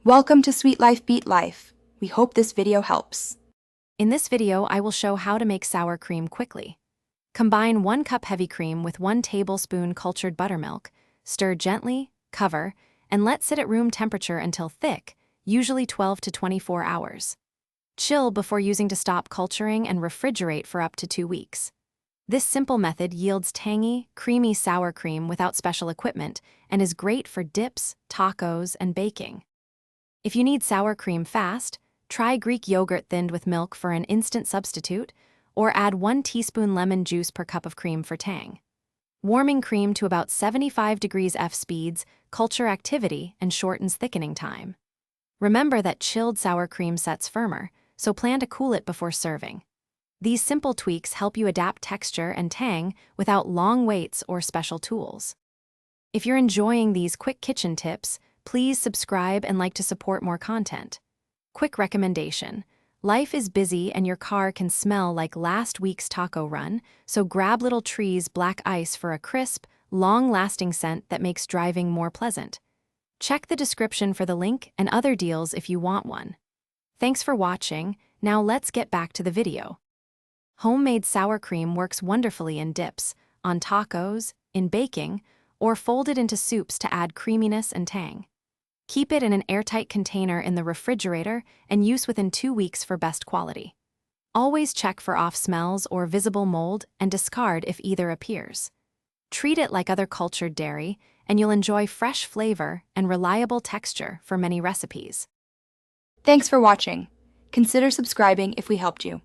Welcome to Sweet Life Beat Life. We hope this video helps. In this video, I will show how to make sour cream quickly. Combine 1 cup heavy cream with 1 tablespoon cultured buttermilk, stir gently, cover, and let sit at room temperature until thick, usually 12 to 24 hours. Chill before using to stop culturing and refrigerate for up to 2 weeks. This simple method yields tangy, creamy sour cream without special equipment and is great for dips, tacos, and baking. If you need sour cream fast, try Greek yogurt thinned with milk for an instant substitute, or add 1 teaspoon lemon juice per cup of cream for tang. Warming cream to about 75 degrees F speeds culture activity and shortens thickening time. Remember that chilled sour cream sets firmer, so plan to cool it before serving. These simple tweaks help you adapt texture and tang without long waits or special tools. If you're enjoying these quick kitchen tips, please subscribe and like to support more content. Quick recommendation: life is busy and your car can smell like last week's taco run, so grab Little Tree's black ice for a crisp, long-lasting scent that makes driving more pleasant. Check the description for the link and other deals if you want one. Thanks for watching. Now let's get back to the video. Homemade sour cream works wonderfully in dips, on tacos, in baking, or folded into soups to add creaminess and tang. Keep it in an airtight container in the refrigerator and use within 2 weeks for best quality. Always check for off smells or visible mold and discard if either appears. Treat it like other cultured dairy, and you'll enjoy fresh flavor and reliable texture for many recipes. Thanks for watching. Consider subscribing if we helped you.